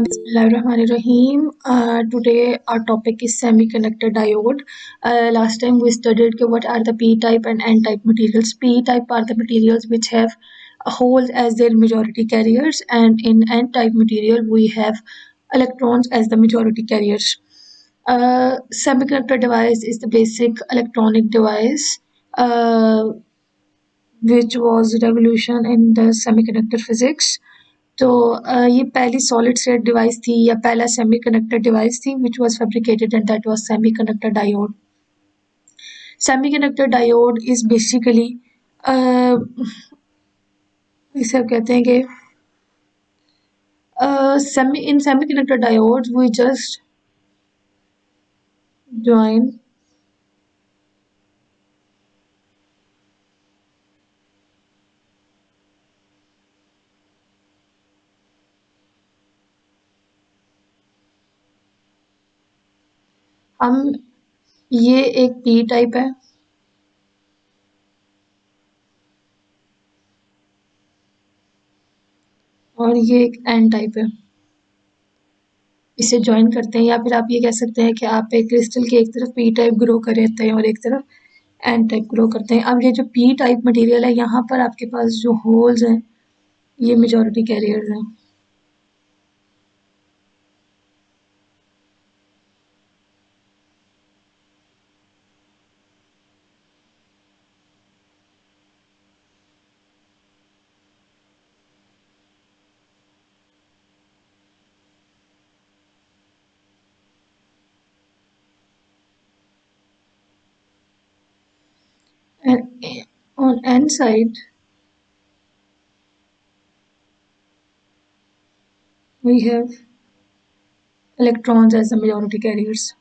Bismillahirrahmanirrahim. Today our topic is semiconductor diode. Last time we studied what are the p-type and n-type materials. P-type are the materials which have holes as their majority carriers, and in n-type material we have electrons as the majority carriers. Semiconductor device is the basic electronic device which was revolution in the semiconductor physics. तो ये पहली solid state device थी या पहला semiconductor device थी which was fabricated and that was semiconductor diode. Semiconductor diode is basically इसे कहते हैं कि in semiconductor diode we just join हम ये एक पी टाइप है और ये एक एन टाइप है. इसे ज्वाइन करते हैं या फिर आप ये कह सकते हैं कि आप एक क्रिस्टल के एक तरफ पी टाइप ग्रो कर रहते हैं और एक तरफ एन टाइप ग्रो करते हैं. अब ये जो पी टाइप मटेरियल है यहाँ पर आपके पास जो होल्स हैं ये मेजॉरिटी कैरियर्स हैं. And on N side, we have electrons as the majority carriers.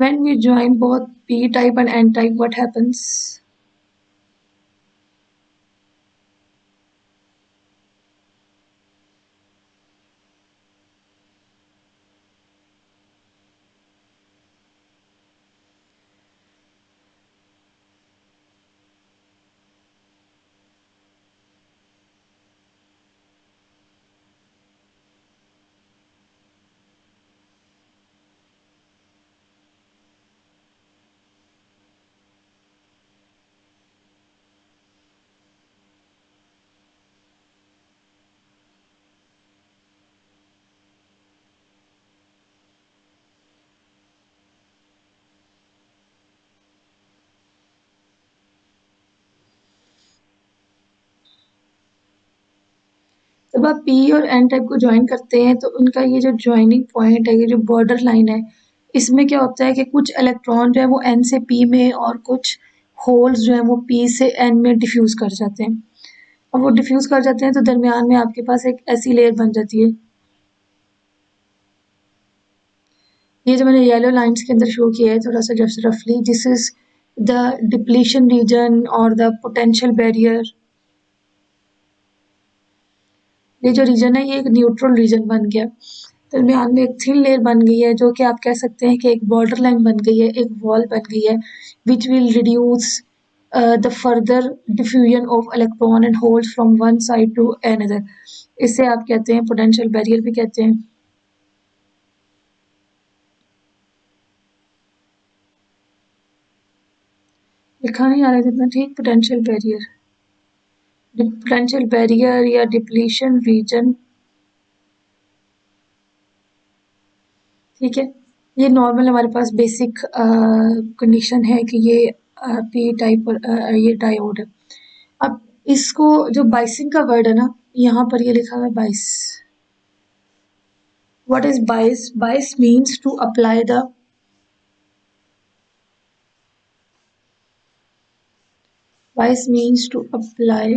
When we join both p type and n type, what happens? जब आप पी और एन टाइप को ज्वाइन करते हैं तो उनका ये जो ज्वाइनिंग पॉइंट है, ये जो बॉर्डर लाइन है, इसमें क्या होता है कि कुछ इलेक्ट्रॉन जो है वो एन से पी में और कुछ होल्स जो है वो पी से एन में डिफ्यूज कर जाते हैं. और वो डिफ्यूज कर जाते हैं तो दरमियान में आपके पास एक ऐसी लेयर बन जाती है. ये जो मैंने येलो लाइंस के अंदर शो किया है थोड़ा सा जस्ट रफली, this is the depletion region और द पोटेंशियल बैरियर. ये जो रीजन है ये एक न्यूट्रल रीजन बन गया. दरमियान में एक थिन लेयर बन गई है जो कि आप कह सकते हैं कि एक बॉर्डर लाइन बन गई है, एक वॉल बन गई है which will reduce the further diffusion of electron and holes from one side to another. इसे आप कहते हैं पोटेंशियल बैरियर भी कहते हैं. लिखा नहीं आ रहा है जितना ठीक. पोटेंशियल बैरियर, डिफरेंशियल बैरियर या डिप्लीशन रीजन. ठीक है, ये नॉर्मल हमारे पास बेसिक कंडीशन है कि ये पी टाइप ये डायोड है. अब इसको जो बाइसिंग का वर्ड है ना, यहाँ पर ये लिखा हुआ है बाइस. What is bias? Bias means to apply the bias means to apply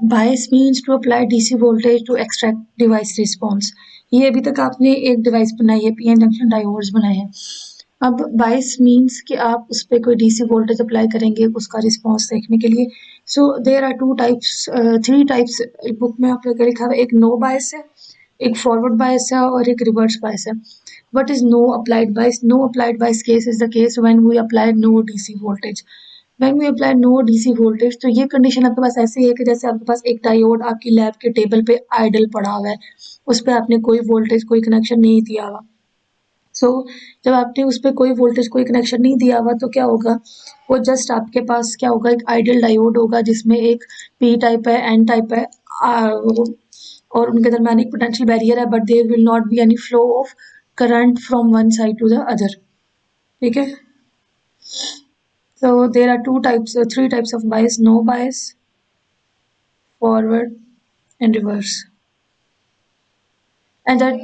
bias means to apply DC voltage to extract device response. ये अभी तक आपने एक डिवाइस बनाई है, पीएन जंक्शन डायोड्स बनाए हैं। अब बायस मीन्स कि आप उस पर कोई डीसी वोल्टेज अप्लाई करेंगे उसका रिस्पॉन्स देखने के लिए। So there are two types, three types book में आप लोग लिखा हुआ है। एक नो बायस है, एक फॉरवर्ड बायस है और एक रिवर्स बायस है। What is no applied bias? No applied bias case is the case when we apply no DC voltage. When we apply no DC voltage, तो ये कंडीशन आपके पास ऐसी है कि जैसे आपके पास एक डायोड आपकी लैब के टेबल पे आइडल पड़ा हुआ है, उस पर आपने कोई वोल्टेज कोई कनेक्शन नहीं दिया हुआ। जब आपने उस पर कोई वोल्टेज कोई कनेक्शन नहीं दिया हुआ तो क्या होगा, वो जस्ट आपके पास क्या होगा, एक आइडल डायोड होगा जिसमें एक पी टाइप है, एन टाइप है, और उनके दरमियान एक पोटेंशियल बैरियर है, but there will not be any flow of current from one side to the other. ठीक है, so there are three types of bias: no bias, forward, and reverse. And that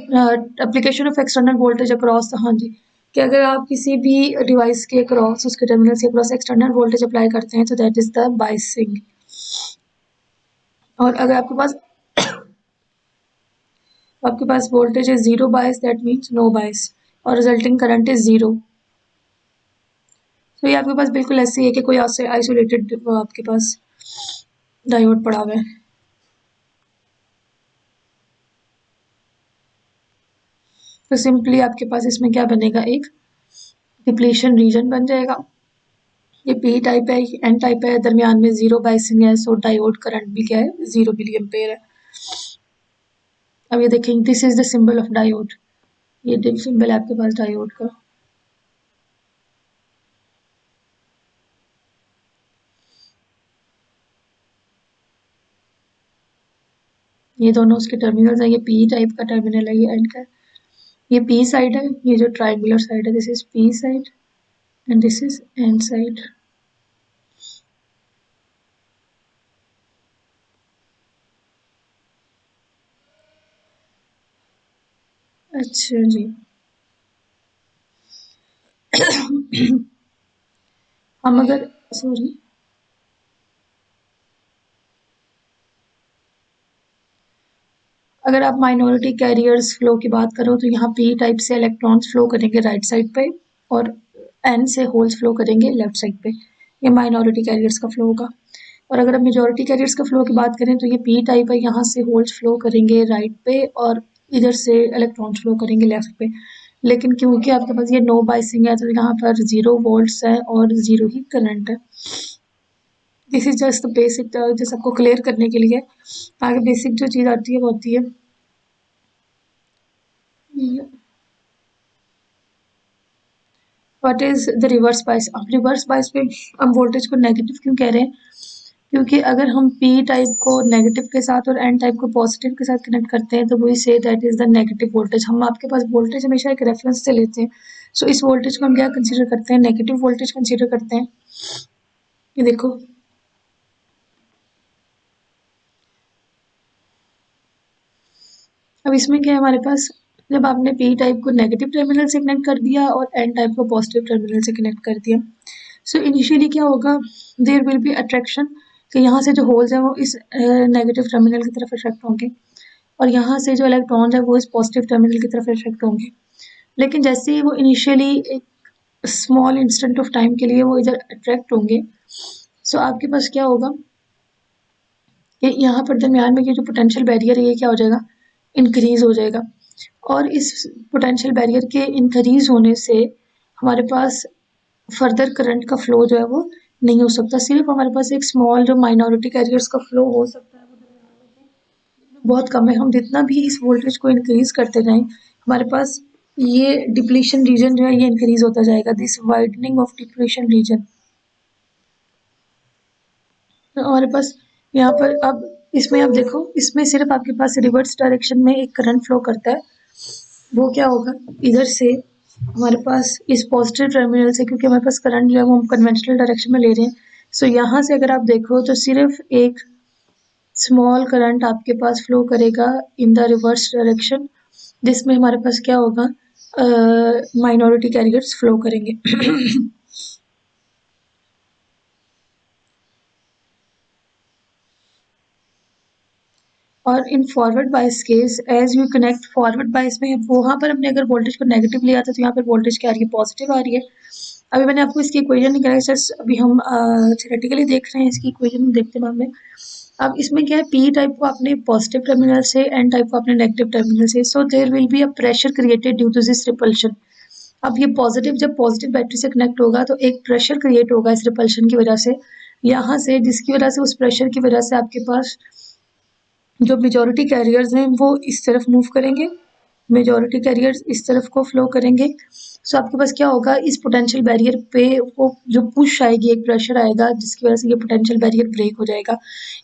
application of external voltage across the, हाँ जी, कि अगर आप किसी भी device के across, उसके टर्मिनल के अक्रॉस एक्सटर्नल वोल्टेज अप्लाई करते हैं तो दैट इज द बायसिंग। और अगर आपके पास voltage is zero bias, that means no bias, और रिजल्टिंग करंट इज जीरो। तो ये आपके पास बिल्कुल ऐसे है कि कोई आइसोलेटेड आपके पास डायोड पड़ा हुआ है। तो सिंपली आपके पास इसमें क्या बनेगा, एक डिप्लीशन रीजन बन जाएगा। ये पी टाइप है, एन टाइप है, दरमियान में जीरो बाइसिंग है, सो डायोड करंट भी क्या है, 0 मिली एम्पेयर है। अब ये देखेंगे, this is the symbol of diode, ये सिंबल है आपके पास डायोड का। ये दोनों उसके टर्मिनल्स है, ये पी टाइप का टर्मिनल है, ये एन का। ये पी साइड है, ये जो ट्राइंगुलर साइड है, this is P side and this is an side. अच्छा जी। हम अगर, सॉरी, अगर आप माइनॉरिटी कैरियर्स फ्लो की बात करो तो यहाँ पी टाइप से इलेक्ट्रॉन्स फ्लो करेंगे राइट साइड पे और एन से होल्स फ्लो करेंगे लेफ्ट साइड पे। ये माइनॉरिटी कैरियर्स का फ्लो होगा। और अगर आप मेजॉरिटी कैरियर्स का फ्लो की बात करें तो ये पी टाइप है, यहाँ से होल्स फ्लो करेंगे राइट पे और इधर से इलेक्ट्रॉन्स फ्लो करेंगे लेफ्ट पे। लेकिन क्योंकि आपके पास ये नो बाइसिंग है तो यहाँ पर 0 वोल्ट्स है और 0 ही करंट है। दिस इज जस्ट बेसिक, जैसे आपको क्लियर करने के लिए। आगे बेसिक जो चीज़ आती है वो होती है, what is the reverse bias. अब रिवर्स बायस पे हम वोल्टेज को नेगेटिव क्यों कह रहे हैं, क्योंकि अगर हम पी टाइप को नेगेटिव के साथ और एन टाइप को पॉजिटिव के साथ कनेक्ट करते हैं तो we say that is the negative voltage. हम आपके पास वोल्टेज हमेशा एक रेफरेंस से लेते हैं, सो इस वोल्टेज को हम क्या कंसीडर करते हैं, नेगेटिव वोल्टेज कंसीडर करते हैं। ये देखो, अब इसमें क्या है हमारे पास, जब आपने पी टाइप को नेगेटिव टर्मिनल से कनेक्ट कर दिया और एन टाइप को पॉजिटिव टर्मिनल से कनेक्ट कर दिया, सो इनिशियली क्या होगा, देयर विल बी अट्रैक्शन, कि यहाँ से जो होल्स हैं वो इस नेगेटिव टर्मिनल की तरफ अट्रैक्ट होंगे और यहाँ से जो इलेक्ट्रॉन है वो इस पॉजिटिव टर्मिनल की तरफ अट्रैक्ट होंगे। लेकिन जैसे ही वो इनिशियली एक स्मॉल इंस्टेंट ऑफ टाइम के लिए वो इधर अट्रैक्ट होंगे, सो आपके पास क्या होगा कि यहाँ पर दरमियान में ये जो पोटेंशियल बैरियर है ये क्या हो जाएगा, इंक्रीज हो जाएगा। और इस पोटेंशियल बैरियर के इंक्रीज होने से हमारे पास फर्दर करंट का फ्लो जो है वो नहीं हो सकता। सिर्फ हमारे पास एक स्मॉल जो माइनॉरिटी कैरियर्स का फ्लो हो सकता है, वो बहुत कम है। हम जितना भी इस वोल्टेज को इंक्रीज करते जाएं हमारे पास ये डिप्लीशन रीजन जो है ये इंक्रीज होता जाएगा, this widening of depletion region. तो हमारे पास यहाँ पर अब इसमें आप देखो, इसमें सिर्फ आपके पास रिवर्स डायरेक्शन में एक करंट फ्लो करता है। वो क्या होगा, इधर से हमारे पास इस पॉजिटिव टर्मिनल से, क्योंकि हमारे पास करंट जो है वो हम कन्वेंशनल डायरेक्शन में ले रहे हैं, सो यहाँ से अगर आप देखो तो सिर्फ एक स्मॉल करंट आपके पास फ्लो करेगा इन द रिवर्स डायरेक्शन, जिसमें हमारे पास क्या होगा, माइनॉरिटी कैरियर्स फ्लो करेंगे। और in forward bias case as you connect forward bias में वहां पर हमने अगर वोल्टेज को नेगेटिव लिया था तो यहाँ पर वोल्टेज क्या आ रही है, पॉजिटिव आ रही है। अभी मैंने आपको इसकी इक्वेशन निकाली, जस्ट अभी हम थ्योरेटिकली देख रहे हैं, इसकी इक्वेशन देखते बाद में। अब इसमें क्या है, पी टाइप को आपने पॉजिटिव टर्मिनल से, एन टाइप को आपने नेगेटिव टर्मिनल से, so there will be a pressure created due to this repulsion. अब ये पॉजिटिव, जब पॉजिटिव बैटरी से कनेक्ट होगा तो एक प्रेशर क्रिएट होगा इस रिपल्शन की वजह से यहाँ से, जिसकी वजह से, उस प्रेशर की वजह से आपके पास जो मेजॉरिटी कैरियर्स हैं वो इस तरफ मूव करेंगे, मेजॉरिटी कैरियर्स इस तरफ को फ्लो करेंगे। सो आपके पास क्या होगा, इस पोटेंशियल बैरियर पे वो जो पुश आएगी, एक प्रेशर आएगा जिसकी वजह से ये पोटेंशियल बैरियर ब्रेक हो जाएगा।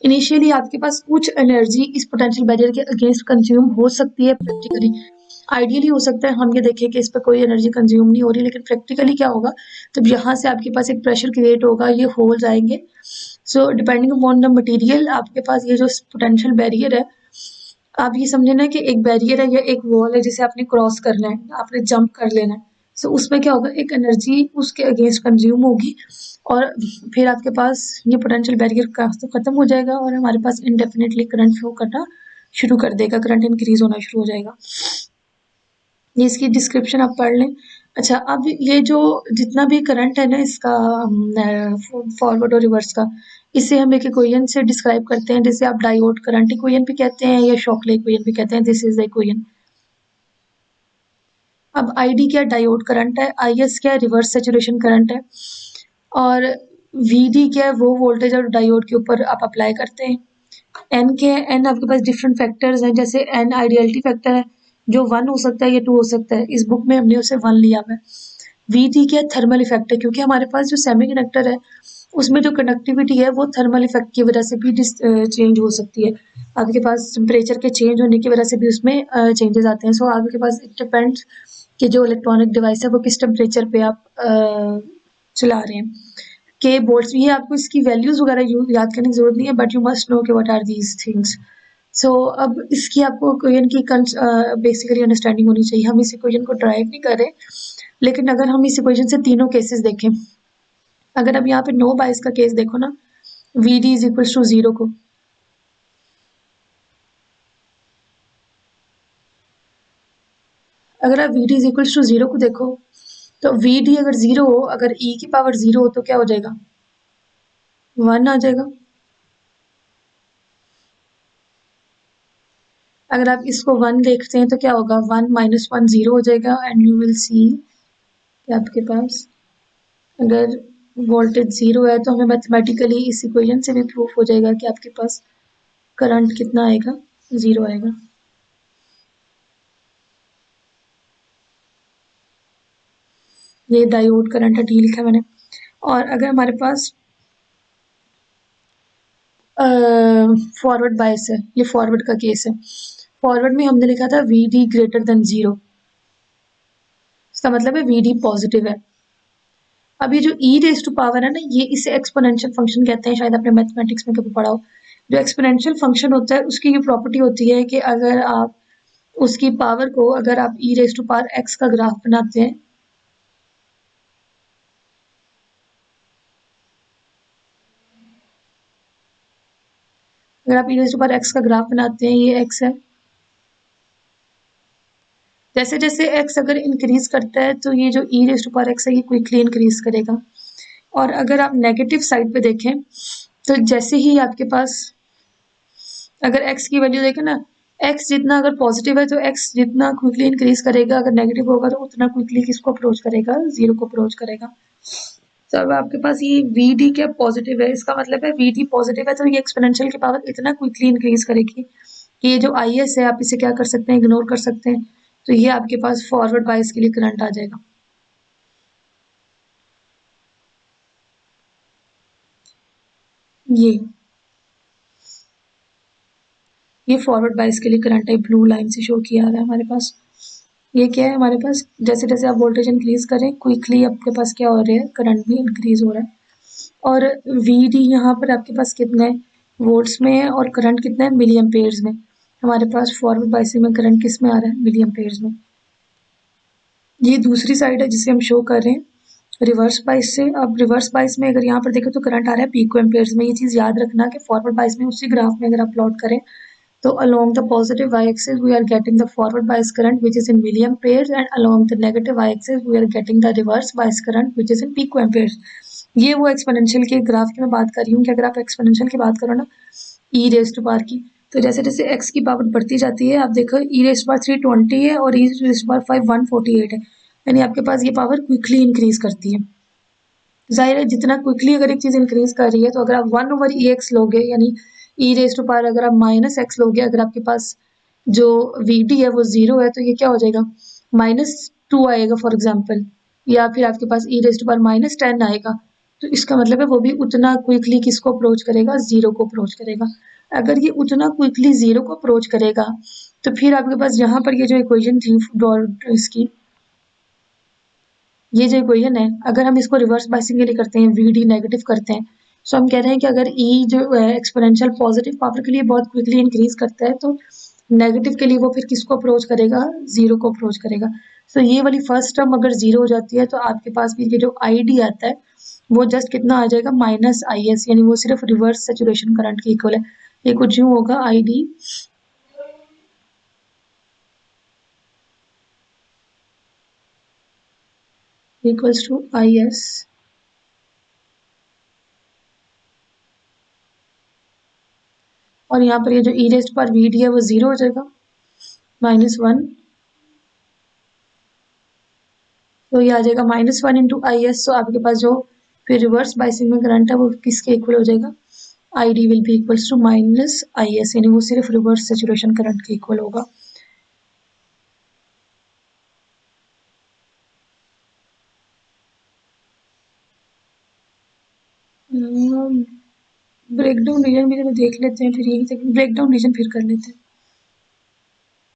इनिशियली आपके पास कुछ एनर्जी इस पोटेंशियल बैरियर के अगेंस्ट कंज्यूम हो सकती है प्रैक्टिकली, आइडियली हो सकता है हम ये देखें कि इस पर कोई एनर्जी कंज्यूम नहीं हो रही, लेकिन प्रैक्टिकली क्या होगा, जब यहाँ से आपके पास एक प्रेशर क्रिएट होगा, ये होल्स आएंगे। So depending upon the material आपके पास ये जो पोटेंशियल बैरियर है, आप ये समझे ना कि एक बैरियर है या एक वॉल है जिसे आपने क्रॉस करना है, आपने जंप कर लेना है। सो उसमें क्या होगा, एक एनर्जी उसके अगेंस्ट कंज्यूम होगी और फिर आपके पास ये पोटेंशियल बैरियर का तो खत्म हो जाएगा और हमारे पास इंडेफिनेटली करंट फ्लो करना शुरू कर देगा, करंट इंक्रीज होना शुरू हो जाएगा। ये इसकी डिस्क्रिप्शन आप पढ़ लें। अच्छा, अब ये जो जितना भी करंट है ना इसका फॉरवर्ड और रिवर्स का, इसे हम एक इक्वेशन से डिस्क्राइब करते हैं, जिसे आप डायोड करंट इक्वेशन भी कहते हैं या शॉकले इक्वेशन भी कहते हैं। This is the equation. अब आईडी क्या, डायोड करंट है, आईएस क्या, रिवर्स सैचुरेशन करंट है, और वीडी क्या है, वो वोल्टेज और डायोड के ऊपर आप अप्लाई करते हैं। एन क्या है, एन आपके पास डिफरेंट फैक्टर्स हैं, जैसे एन आइडियलिटी फैक्टर है जो 1 हो सकता है या 2 हो सकता है, इस बुक में हमने उसे 1 लिया हुआ है। वीटी क्या है, थर्मल इफेक्ट है, क्योंकि हमारे पास जो सेमीकंडक्टर है उसमें जो कंडक्टिविटी है वो थर्मल इफेक्ट की वजह से भी चेंज हो सकती है। आपके पास टेम्परेचर के चेंज होने की वजह से भी उसमें चेंजेस आते हैं। सो आपके पास इट डिपेंड्स कि जो इलेक्ट्रॉनिक डिवाइस है वो किस टेम्परेचर पे आप चला रहे हैं। के बोल्ट्स, ये आपको इसकी वैल्यूज वगैरह याद करने की जरूरत नहीं है, बट यू मस्ट नो कि व्हाट आर दीज थिंग्स। सो अब इसकी आपको इक्वेशन की बेसिकली अंडरस्टैंडिंग होनी चाहिए। हम इस इक्वेशन को ड्राइव नहीं कर रहे, लेकिन अगर हम इस इक्वेशन से तीनों केसेस देखें, अगर अब यहाँ पे नो बायस का केस देखो ना, V D is equal to 0 को, अगर आप V D is equal to 0 को देखो तो वी डी अगर 0 हो, अगर ई की पावर 0 हो तो क्या हो जाएगा, 1 आ जाएगा। अगर आप इसको 1 देखते हैं तो क्या होगा, 1 माइनस 1 0 हो जाएगा, एंड यू विल सी कि आपके पास अगर वोल्टेज 0 है तो हमें मैथमेटिकली इस इक्वेशन से भी प्रूफ हो जाएगा कि आपके पास करंट कितना आएगा, 0 आएगा। ये डायोड करंट है, डी लिखा है मैंने। और अगर हमारे पास फॉरवर्ड बायस है, ये फॉरवर्ड का केस है, फॉरवर्ड में हमने लिखा था वी डी ग्रेटर देन 0, इसका मतलब है वी डी पॉजिटिव है। अब ये जो ई रेज टू पावर है ना, ये इसे एक्सपोनेंशियल फंक्शन कहते हैं, शायद आपने मैथमेटिक्स में कभी पढ़ा हो। जो एक्सपोनेंशियल फंक्शन होता है उसकी ये प्रॉपर्टी होती है कि अगर आप उसकी पावर को, अगर आप e raise to power x का ग्राफ बनाते हैं, अगर आप e raise to power x का ग्राफ बनाते हैं, ये एक्स है, जैसे जैसे एक्स अगर इंक्रीज करता है तो ये जो e raise to power x है ये क्विकली इंक्रीज करेगा। और अगर आप नेगेटिव साइड पे देखें तो जैसे ही आपके पास, अगर एक्स की वैल्यू देखें ना, एक्स जितना अगर पॉजिटिव है तो एक्स जितना क्विकली इंक्रीज करेगा, अगर नेगेटिव होगा तो उतना क्विकली किसको अप्रोच करेगा, 0 को अप्रोच करेगा। तो अब आपके पास ये वी डी क्या पॉजिटिव है, इसका मतलब है वी डी पॉजिटिव है तो ये एक्सपोनेंशियल की पावर इतना क्विकली इंक्रीज करेगी कि ये जो आई एस है आप इसे क्या कर सकते हैं, इग्नोर कर सकते हैं। तो ये आपके पास फॉरवर्ड बायस के लिए करंट आ जाएगा। ये फॉरवर्ड बायस के लिए करंट है, ब्लू लाइन से शो किया गया है हमारे पास। ये क्या है, हमारे पास जैसे जैसे आप वोल्टेज इंक्रीज करें क्विकली आपके पास क्या हो रहा है, करंट भी इंक्रीज हो रहा है। और वी डी यहाँ पर आपके पास कितना है, वोल्ट्स में है, और करंट कितना है, मिली एम्पेयर्स में। हमारे पास फॉरवर्ड बायस में करंट किस में आ रहा है, मिली एम्पेयर्स में। ये दूसरी साइड है जिसे हम शो कर रहे हैं रिवर्स बायस से। अब रिवर्स बायस में अगर यहाँ पर देखें तो करंट आ रहा है पिको एम्पेयर्स में। ये चीज़ याद रखना कि फॉरवर्ड बायस में उसी ग्राफ में अगर आप प्लॉट करें So along the positive y-axis, we are getting the forward bias current, which is in milliamperes, and along the negative y-axis, we are getting the reverse bias current, which is in picoamperes. ये वो exponential के graph की मैं बात कर रही हूँ कि अगर आप एक्सपोनेंशियल की बात करो ना ई रेस टू पावर की, तो जैसे जैसे एक्स की पावर बढ़ती जाती है, आप देखो ई रेस टू पावर 320 है और ई रेस टू पावर 5 148 है, यानी आपके पास ये पावर क्विकली इंक्रीज करती है। जाहिर है जितना क्विकली अगर एक चीज इंक्रीज कर रही है, तो अगर आप 1/e(x) लोगे, यानी ई रेस टू पावर अगर आप -x लोगे, अगर आपके पास जो वीटी है वो 0 है, तो ये क्या हो जाएगा, -2 आएगा फॉर एग्जाम्पल, या फिर आपके पास ई रेस टू पावर -10 आएगा। तो इसका मतलब है वो भी उतना क्विकली किसको अप्रोच करेगा, 0 को अप्रोच करेगा। अगर ये उतना क्विकली 0 को अप्रोच करेगा, तो फिर आपके पास यहाँ पर ये जो इक्वेशन थी इसकी, ये जो इक्वेशन है, अगर हम इसको रिवर्स बाइसिंग के लिए करते हैं, वी डी नेगेटिव करते हैं, सो हम कह रहे हैं कि अगर ई जो एक्सपोनेंशियल पॉजिटिव पावर के लिए बहुत क्विकली इंक्रीज करता है, तो नेगेटिव के लिए वो फिर किसको अप्रोच करेगा, 0 को अप्रोच करेगा। सो ये वाली फर्स्ट टर्म अगर 0 हो जाती है, तो आपके पास भी ये जो आई डी आता है वो जस्ट कितना आ जाएगा, -IS, यानी वो सिर्फ रिवर्स सेचुरेशन करंट के इक्वल है। ये कुछ यूँ होगा, I D equals to IS, और यहाँ पर ये जो ई रेस्ट पर वी डी है वो 0 हो जाएगा, -1, तो ये आ जाएगा -1 इंटू IS। तो आपके पास जो फिर रिवर्स बाइसिंग में करंट है वो किसके इक्वल हो जाएगा, ID will be equals to -IS, यानी वो सिर्फ रिवर्स सेचुरेशन करंट के इक्वल होगा। ब्रेकडाउन रीजन भी जरा देख लेते हैं, फिर यही ब्रेकडाउन रीजन फिर कर लेते हैं।